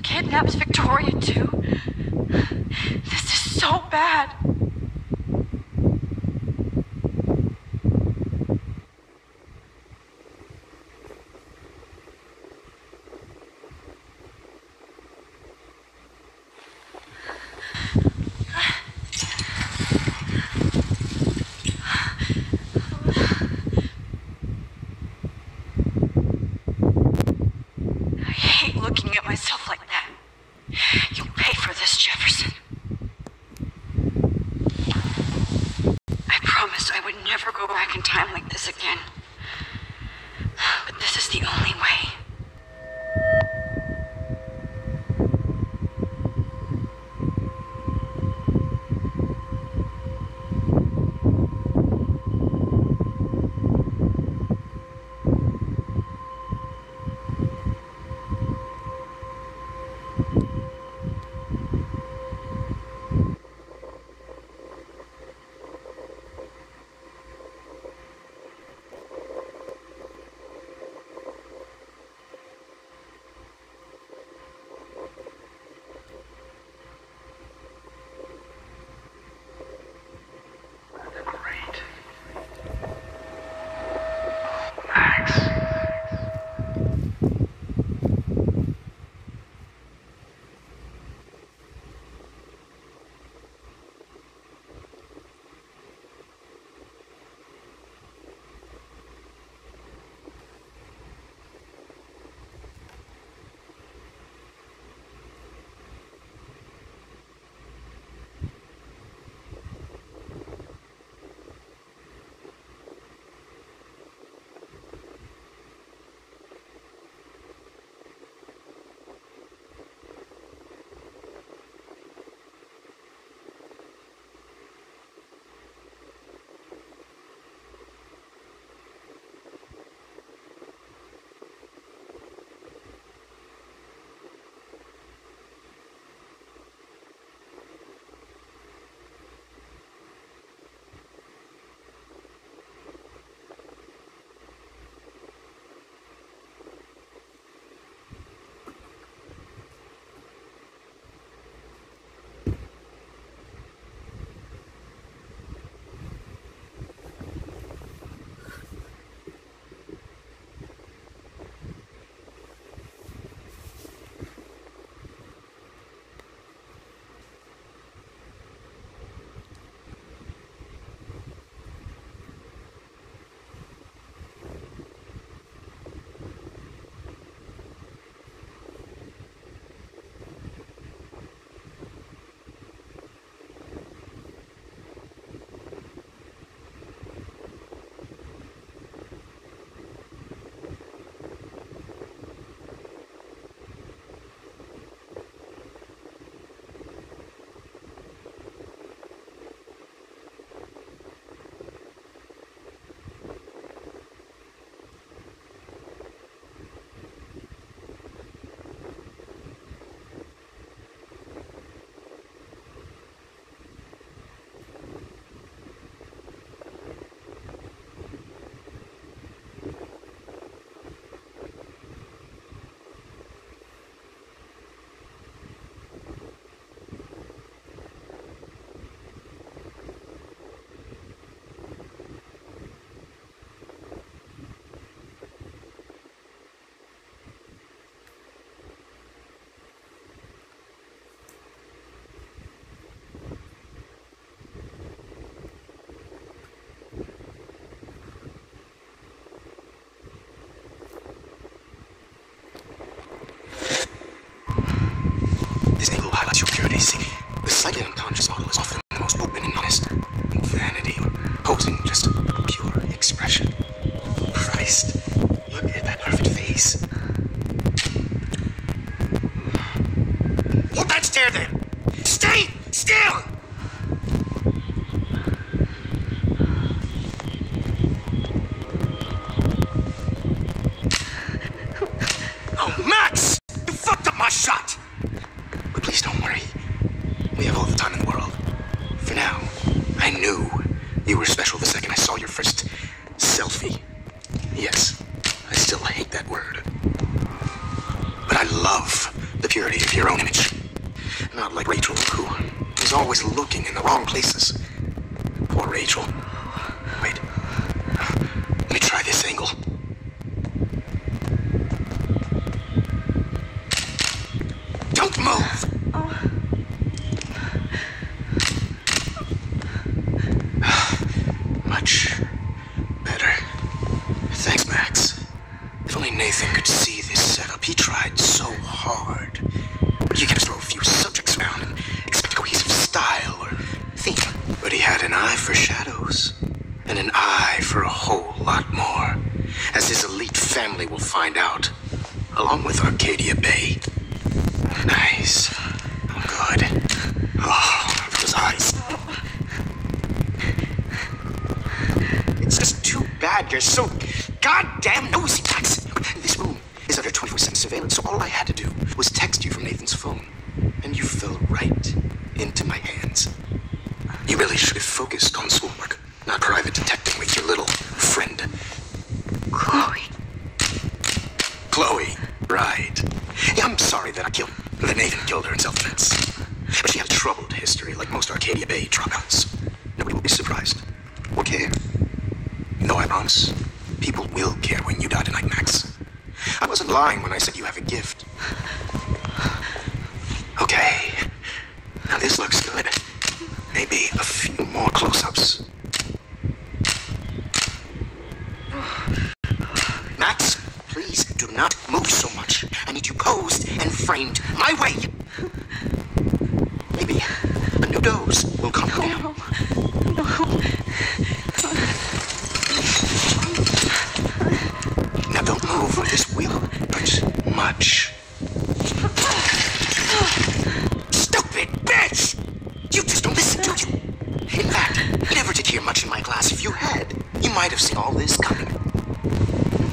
kidnaps Victoria too? This is so bad. Looking at myself like that. You'll pay for this, Jefferson. I promised I would never go back in time like this again. But this is the only way. knew you were special the second I saw your first selfie. Yes, I still hate that word. But I love the purity of your own image. Not like Rachel, who is always looking in the wrong places. Poor Rachel. Wait. Let me try this angle. Don't move! Much better. Thanks, Max. If only Nathan could see this setup. He tried so hard. You can't throw a few subjects around and expect a cohesive style or theme. But he had an eye for shadows, and an eye for a whole lot more, as his elite family will find out, along with Arcadia Bay. Nice. Good. Oh, those eyes. It's just too bad you're so goddamn nosy, Max. This room is under 24/7 surveillance, so all I had to do was text you from Nathan's phone, and you fell right into my hands. You really should have focused on schoolwork, not private detecting with your little friend. Chloe. Chloe, right. Yeah, I'm sorry that Nathan killed her in self-defense. But she had a troubled history, like most Arcadia Bay dropouts. Nobody will be surprised or care. Though I promise, people will care when you die tonight, Max. I wasn't lying when I said you have a gift. Okay. Now this looks good. Maybe a few more close-ups. Max, please do not move so much. I need you posed and framed my way. Maybe a new dose will calm you down. Now don't move or this will hurt much. Stupid bitch! You just don't listen, do you? In fact, you never did hear much in my class. If you had, you might have seen all this coming.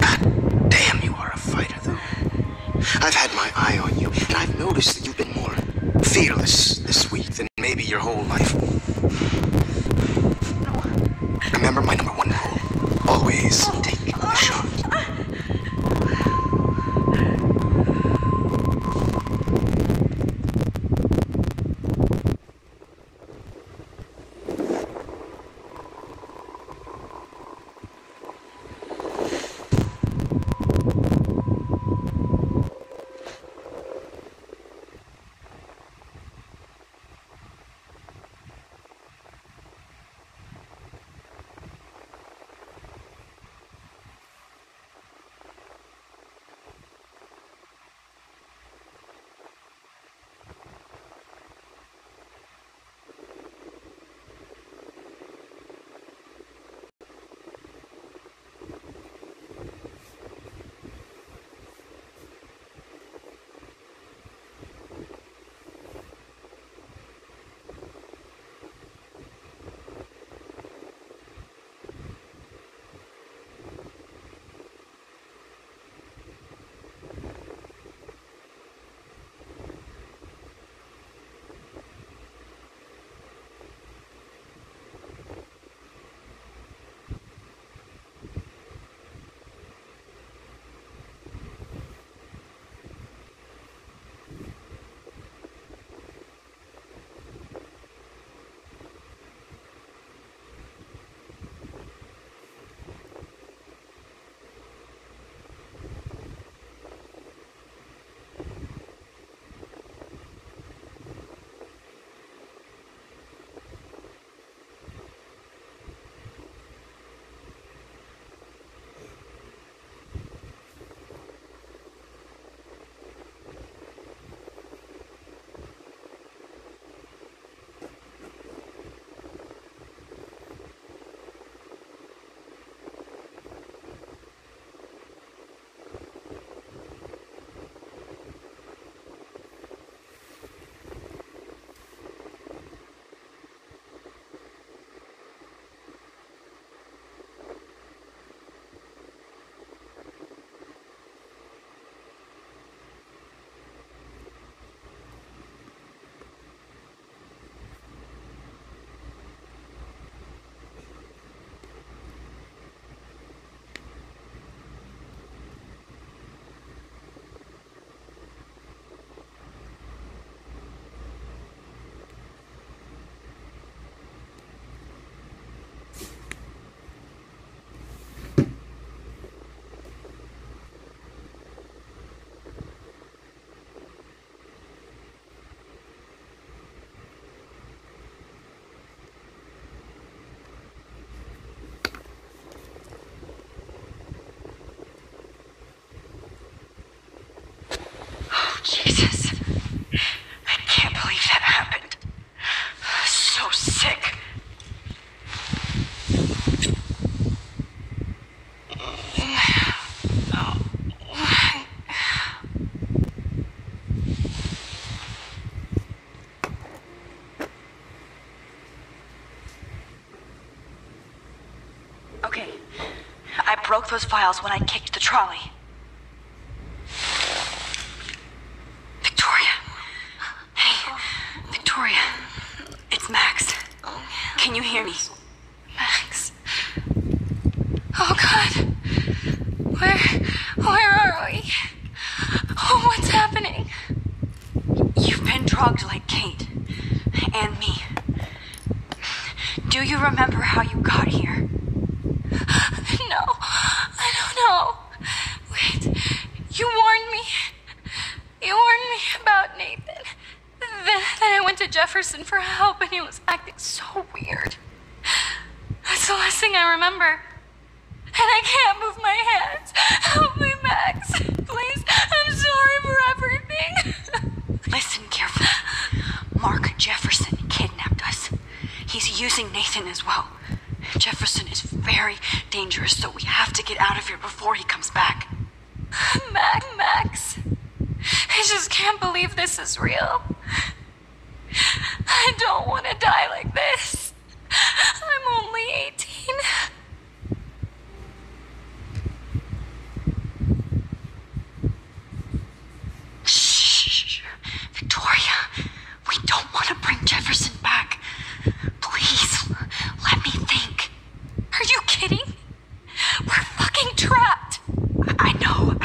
God damn, you are a fighter, though. I've had my eye on you, and I've noticed that you've been more fearless this week than maybe your whole life. Remember my number one rule. Always take the shot. Jesus. I can't believe that happened. So sick. Okay. I broke those files when I kicked the trolley. Victoria. Hey, Victoria. It's Max. Can you hear me? Max. Oh God. Where are we? Oh, what's happening? You've been drugged like Kate. And me. Do you remember how you got here? No, I don't know. Wait, you warned me. You warned me about Nathan. Then I went to Jefferson for help and he was acting so weird. That's the last thing I remember. And I can't move my hands. Help me, Max. Please, I'm sorry for everything. Listen carefully. Mark Jefferson kidnapped us. He's using Nathan as well. Jefferson is very dangerous, so we have to get out of here before he comes back. Max. I just can't believe this is real. I don't want to die like this. I'm only 18. Shh. Victoria, we don't want to bring Jefferson back. Please, let me think. Are you kidding? We're fucking trapped. I know.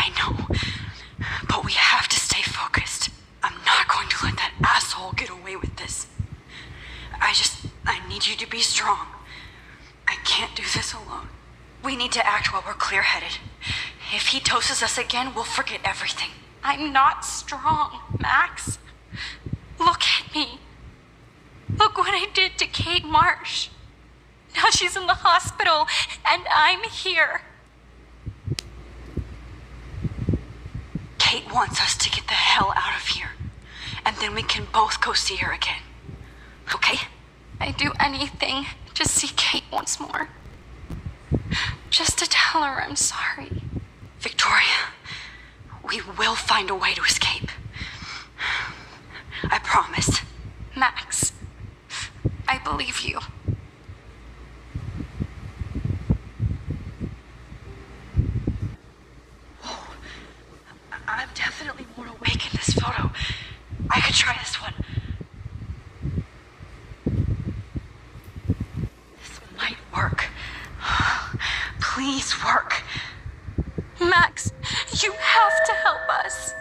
But we have to stay focused. I'm not going to let that asshole get away with this. I need you to be strong. I can't do this alone. We need to act while we're clear-headed. If he doses us again, we'll forget everything. I'm not strong, Max. Look at me. Look what I did to Kate Marsh. Now she's in the hospital, and I'm here. Kate wants us to get the hell out of here. And then we can both go see her again. Okay? I'd do anything to see Kate once more. Just to tell her I'm sorry. Victoria, we will find a way to escape. I promise. Max, I believe you. I'm definitely more awake in this photo. I could try this one. This might work. Please work. Max, you have to help us.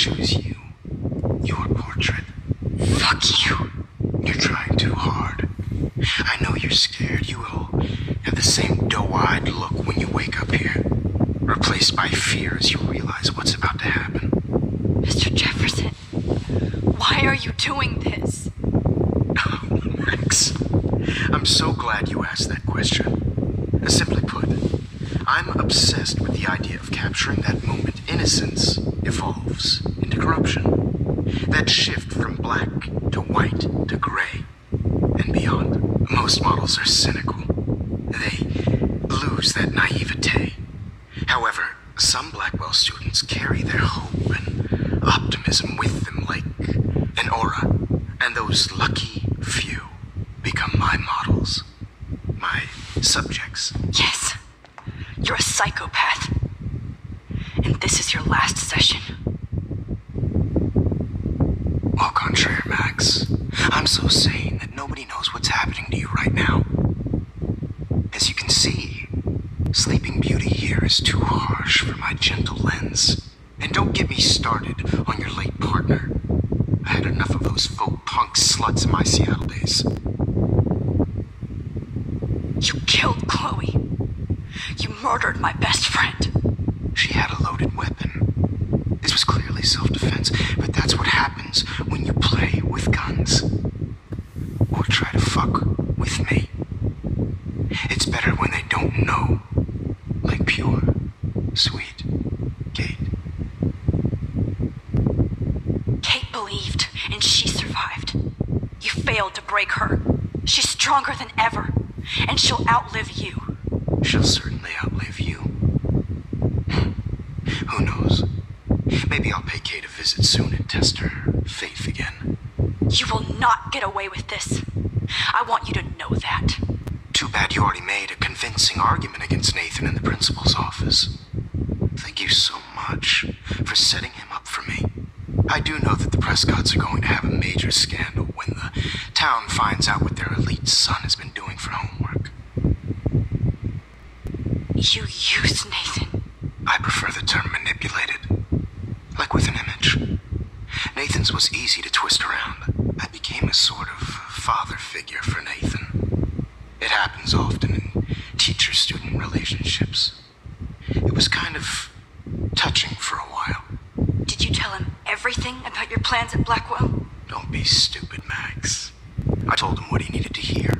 choose you. Your portrait. Fuck you. You're trying too hard. I know you're scared. You will have the same doe-eyed look when you wake up here, replaced by fear as you realize what's about to happen. Mr. Jefferson, why are you doing this? Oh, Max, I'm so glad you asked that question. Simply put, I'm obsessed with the idea of capturing that moment innocence evolves into corruption. That shift from black to white to gray and beyond. Most models are cynical. They lose that naivete. However, some Blackwell students carry their hope and optimism with them like an aura. And those lucky few become my models. My subjects. Yes, you're a psychopath. And this is your last session. Au contraire, Max. I'm so sane that nobody knows what's happening to you right now. As you can see, Sleeping Beauty here is too harsh for my gentle lens. And don't get me started on your late partner. I had enough of those faux punk sluts in my Seattle days. You killed Chloe. You murdered my best friend. She had a loaded weapon. This was clearly self-defense, but that's what happens when you play with guns. Or try to fuck with me. It's better when they don't know. Like pure, sweet Kate. Kate believed, and she survived. You failed to break her. She's stronger than ever, and she'll outlive you. She'll certainly outlive you. Who knows? Maybe I'll pay Kate a visit soon and test her faith again. You will not get away with this. I want you to know that. Too bad you already made a convincing argument against Nathan in the principal's office. Thank you so much for setting him up for me. I do know that the Prescotts are going to have a major scandal when the town finds out what their elite son has been doing for homework. You used Nathan. I prefer the term manipulated. Like with an image. Nathan's was easy to twist around. I became a sort of father figure for Nathan. It happens often in teacher-student relationships. It was kind of touching for a while. Did you tell him everything about your plans at Blackwell? Don't be stupid, Max. I told him what he needed to hear.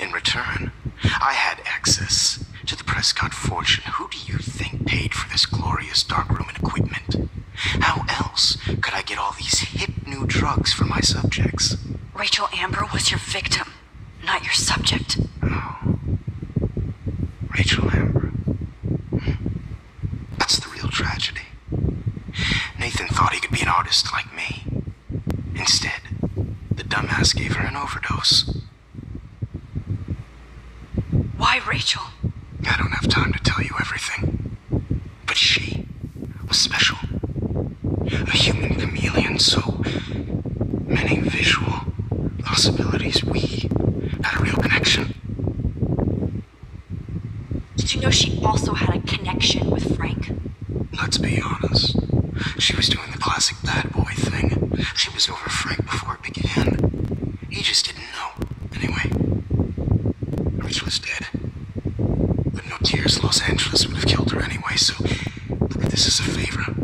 In return, I had access to the Prescott fortune. Who do you think paid for this glorious darkroom and equipment? How else could I get all these hip new drugs for my subjects? Rachel Amber was your victim, not your subject. Oh. Rachel Amber. That's the real tragedy. Nathan thought he could be an artist like me. Instead, the dumbass gave her an overdose. Why Rachel? I don't have time to tell you everything. But she was special. A human chameleon, so many visual possibilities. We had a real connection. Did you know she also had a connection with Frank? Let's be honest. She was doing the classic bad boy thing. She was over Frank before it began. He just didn't know. Anyway, Rachel is dead. But no tears, Los Angeles would have killed her anyway, so look at this as a favor.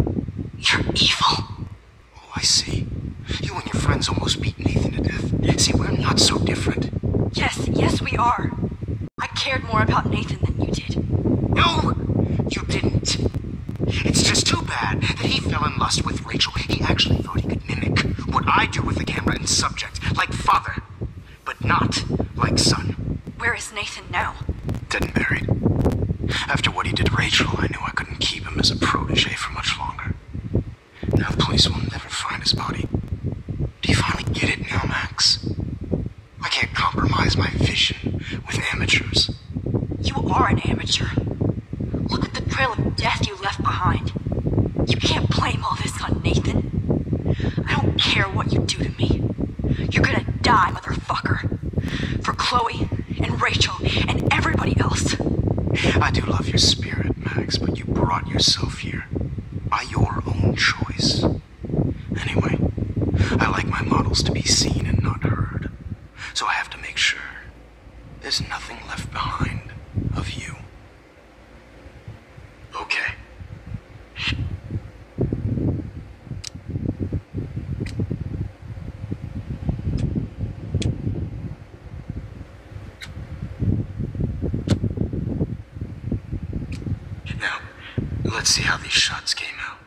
You're evil. Oh, I see. You and your friends almost beat Nathan to death. See, we're not so different. Yes, we are. I cared more about Nathan than you did. No, you didn't. It's just too bad that he fell in lust with Rachel. He actually thought he could mimic what I do with the camera and subject, like father, but not like son. Where is Nathan now? Dead and buried. After what he did to Rachel, I knew I couldn't keep him as a protege for much longer. Now the police will never find his body. Do you finally get it now, Max? I can't compromise my vision with amateurs. You are an amateur. Look at the trail of death you left behind. You can't blame all this on Nathan. I don't care what you do to me. You're gonna die, motherfucker. For Chloe and Rachel and everybody else. I do love your spirit, Max, but you brought yourself here by your own choice. signals to be seen and not heard. So I have to make sure there's nothing left behind of you. Okay. Now, let's see how these shots came out.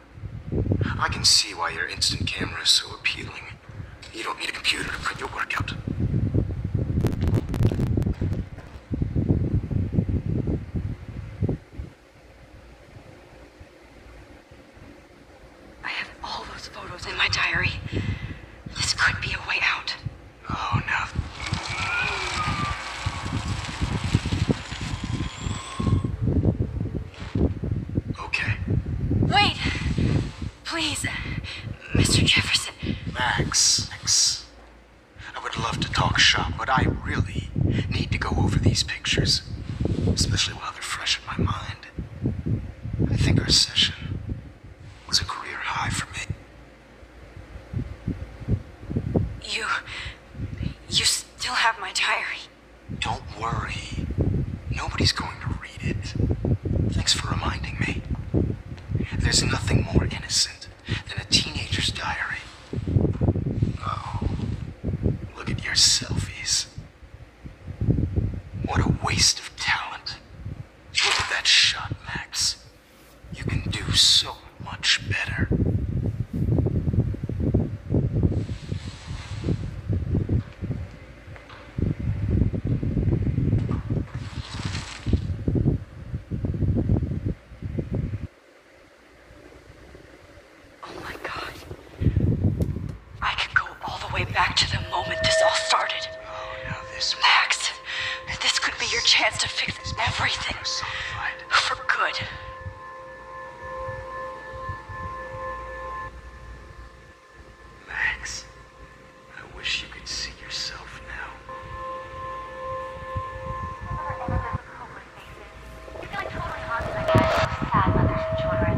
I can see why your instant camera is so appealing. You don't need a computer to print your work out. I have all those photos in my diary. This could be a way out. Oh, now. Okay. Wait! Please, Mr. Jefferson. Max. I would love to talk shop, but I really need to go over these pictures, especially while they're fresh in my mind. I think our session was a career high for me. You still have my diary. Don't worry. Nobody's going to read it. Thanks for reminding me. There's nothing more innocent than a teenager's diary. Oh, look at your selfies. What a waste of talent. Look at that shot, Max. You can do so much better. Oh my God. I can go all the way back to the moment this all started. Oh, now this Max, this could be your chance to fix everything. personified. For good. Max, I wish you could see yourself now. You feel like totally haunted again. Sad mothers and children.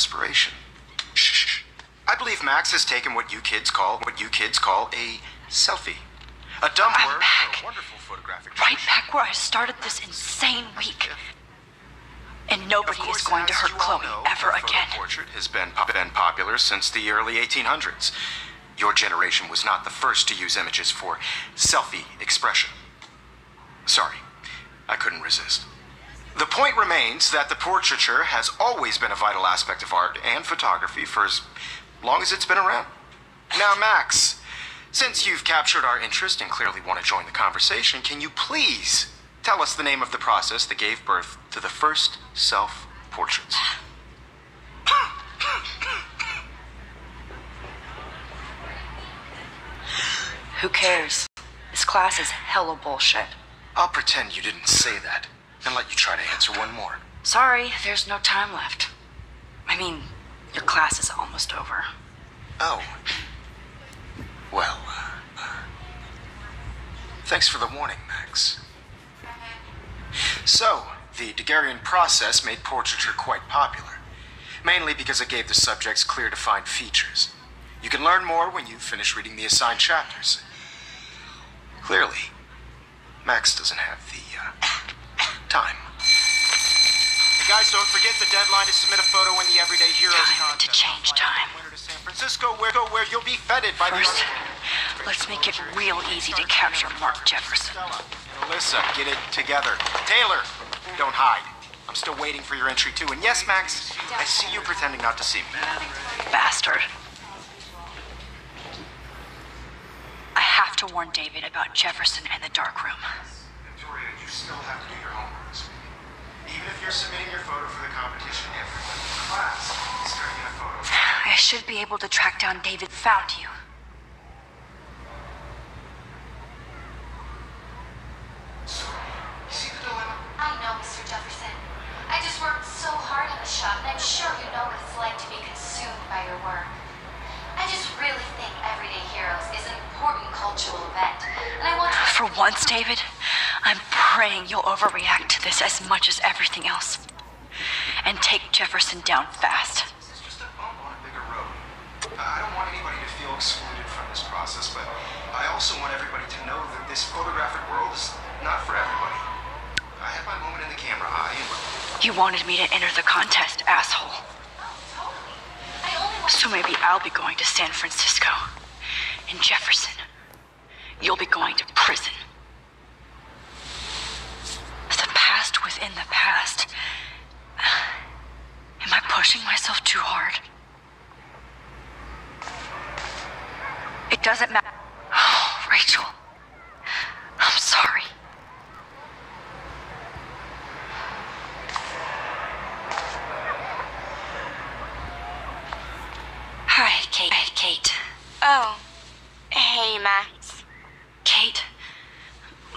desperation. Shh. I believe Max has taken what you kids call a selfie. A dumb I'm word back. for a wonderful photographic Right tradition. back where I started this insane week. And nobody Of course, is going to as hurt you all Chloe know, ever the photo again. portrait has been popular since the early 1800s. Your generation was not the first to use images for selfie expression. Sorry, I couldn't resist. The point remains that the portraiture has always been a vital aspect of art and photography for as long as it's been around. Now, Max, since you've captured our interest and clearly want to join the conversation, can you please tell us the name of the process that gave birth to the first self-portraits? Who cares? This class is hella bullshit. I'll pretend you didn't say that and let you try to answer one more. Sorry, there's no time left. I mean, your class is almost over. Oh. Well, thanks for the warning, Max. So, the Daguerrean process made portraiture quite popular, mainly because it gave the subjects clear defined features. You can learn more when you finish reading the assigned chapters. Clearly, Max doesn't have the time. And guys, don't forget the deadline to submit a photo in the Everyday Heroes Time to contest. change time. To San Francisco, where you'll be feted by First, the... let's make it real easy to capture Mark Jefferson. Alyssa, get it together. Taylor, don't hide. I'm still waiting for your entry too. And yes, Max, I see you pretending not to see me. Bastard. I have to warn David about Jefferson and the dark room. Victoria, you still have to do your homework this week. Even if you're submitting your photo for the competition, everyone in the class is turning in a photo. I should be able to track down David. Found you. So, you see the dilemma? I know, Mr. Jefferson. I just worked so hard on the shop, and I'm sure you know what it's like to be consumed by your work. I just really think Everyday Heroes is an important cultural event, and I want to... For once, David, I'm praying you'll overreact to this as much as everything else. And take Jefferson down fast. This is just a bump on a bigger road. I don't want anybody to feel excluded from this process, but I also want everybody to know that this photographic world is not for everybody. I had my moment in the camera eye, and... You wanted me to enter the contest, asshole. I only want So maybe I'll be going to San Francisco. And Jefferson, you'll be going to prison. The past within the past. Am I pushing myself too hard? It doesn't matter. Oh, Rachel. I'm sorry. Hi, Kate. Hi, Kate. Oh. Hey, Max. Kate,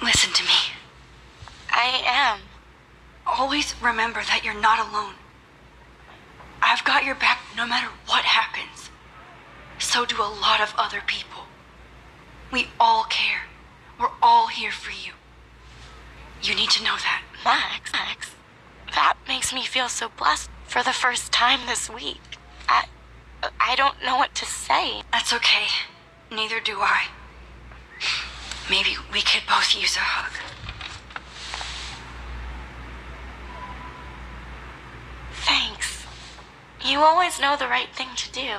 listen to me. I am. Always remember that you're not alone. I've got your back no matter what happens. So do a lot of other people. We all care. We're all here for you. You need to know that. Max, that makes me feel so blessed for the first time this week. I don't know what to say. That's okay. Neither do I. Maybe we could both use a hug. Thanks. You always know the right thing to do.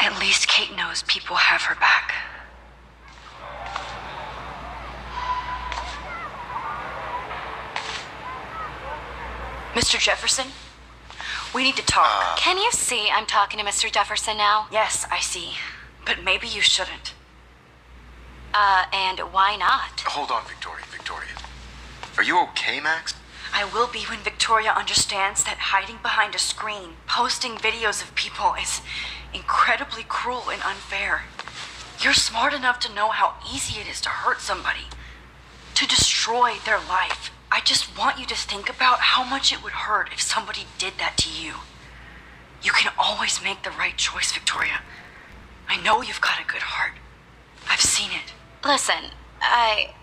At least Kate knows people have her back. Mr. Jefferson, we need to talk. Can you see I'm talking to Mr. Jefferson now? Yes, I see. But maybe you shouldn't. And why not? Hold on, Victoria. Are you okay, Max? I will be when Victoria understands that hiding behind a screen, posting videos of people is incredibly cruel and unfair. You're smart enough to know how easy it is to hurt somebody, to destroy their life. I just want you to think about how much it would hurt if somebody did that to you. You can always make the right choice, Victoria. I know you've got a good heart. I've seen it. Listen, I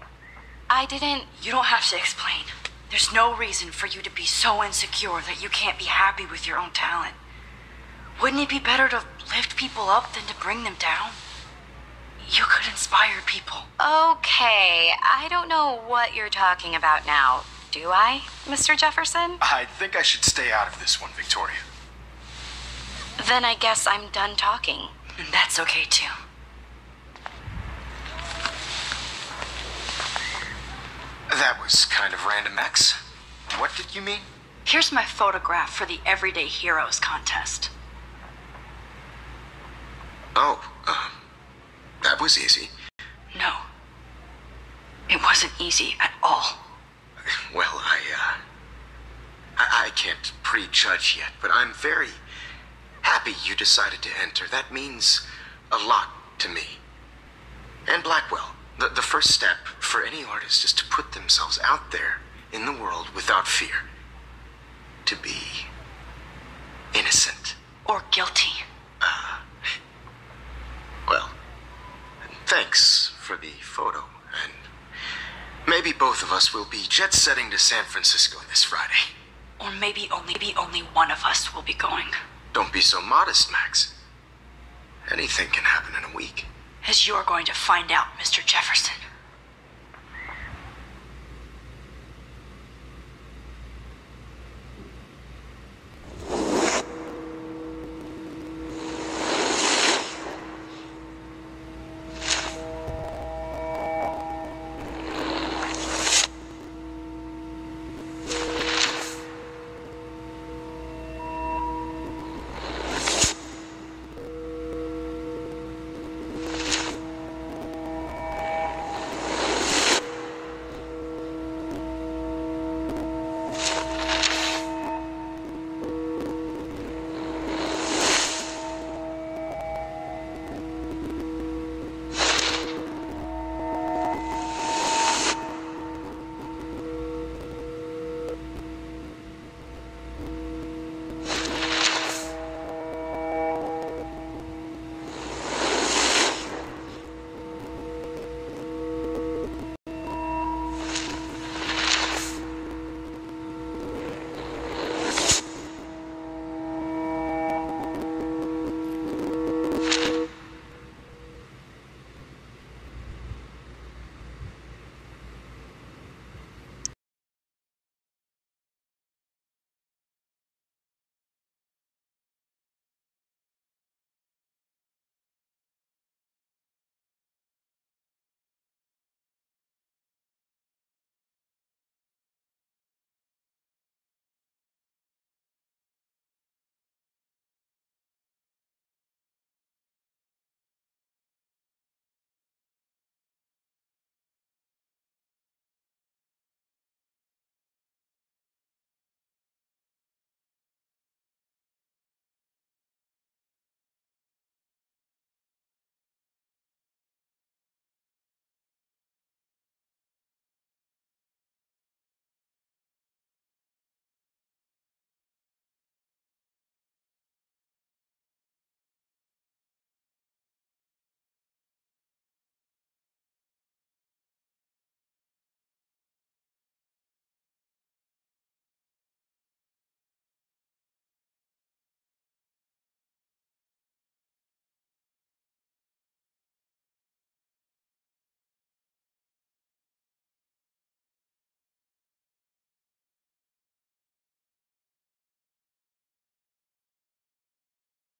didn't... You don't have to explain. There's no reason for you to be so insecure that you can't be happy with your own talent. Wouldn't it be better to lift people up than to bring them down? You could inspire people. Okay, I don't know what you're talking about now, do I, Mr. Jefferson? I think I should stay out of this one, Victoria. Then I guess I'm done talking. And that's okay, too. That was kind of random, Max. What did you mean? Here's my photograph for the Everyday Heroes contest. Oh, that was easy. No. It wasn't easy at all. Well, I can't prejudge yet, but I'm very happy you decided to enter. That means a lot to me. And Blackwell, the first step for any artist is to put themselves out there in the world without fear. To be innocent. Or guilty. Well, thanks for the photo, and maybe both of us will be jet-setting to San Francisco this Friday. Or maybe only one of us will be going. Don't be so modest, Max. Anything can happen in a week. As you're going to find out, Mr. Jefferson.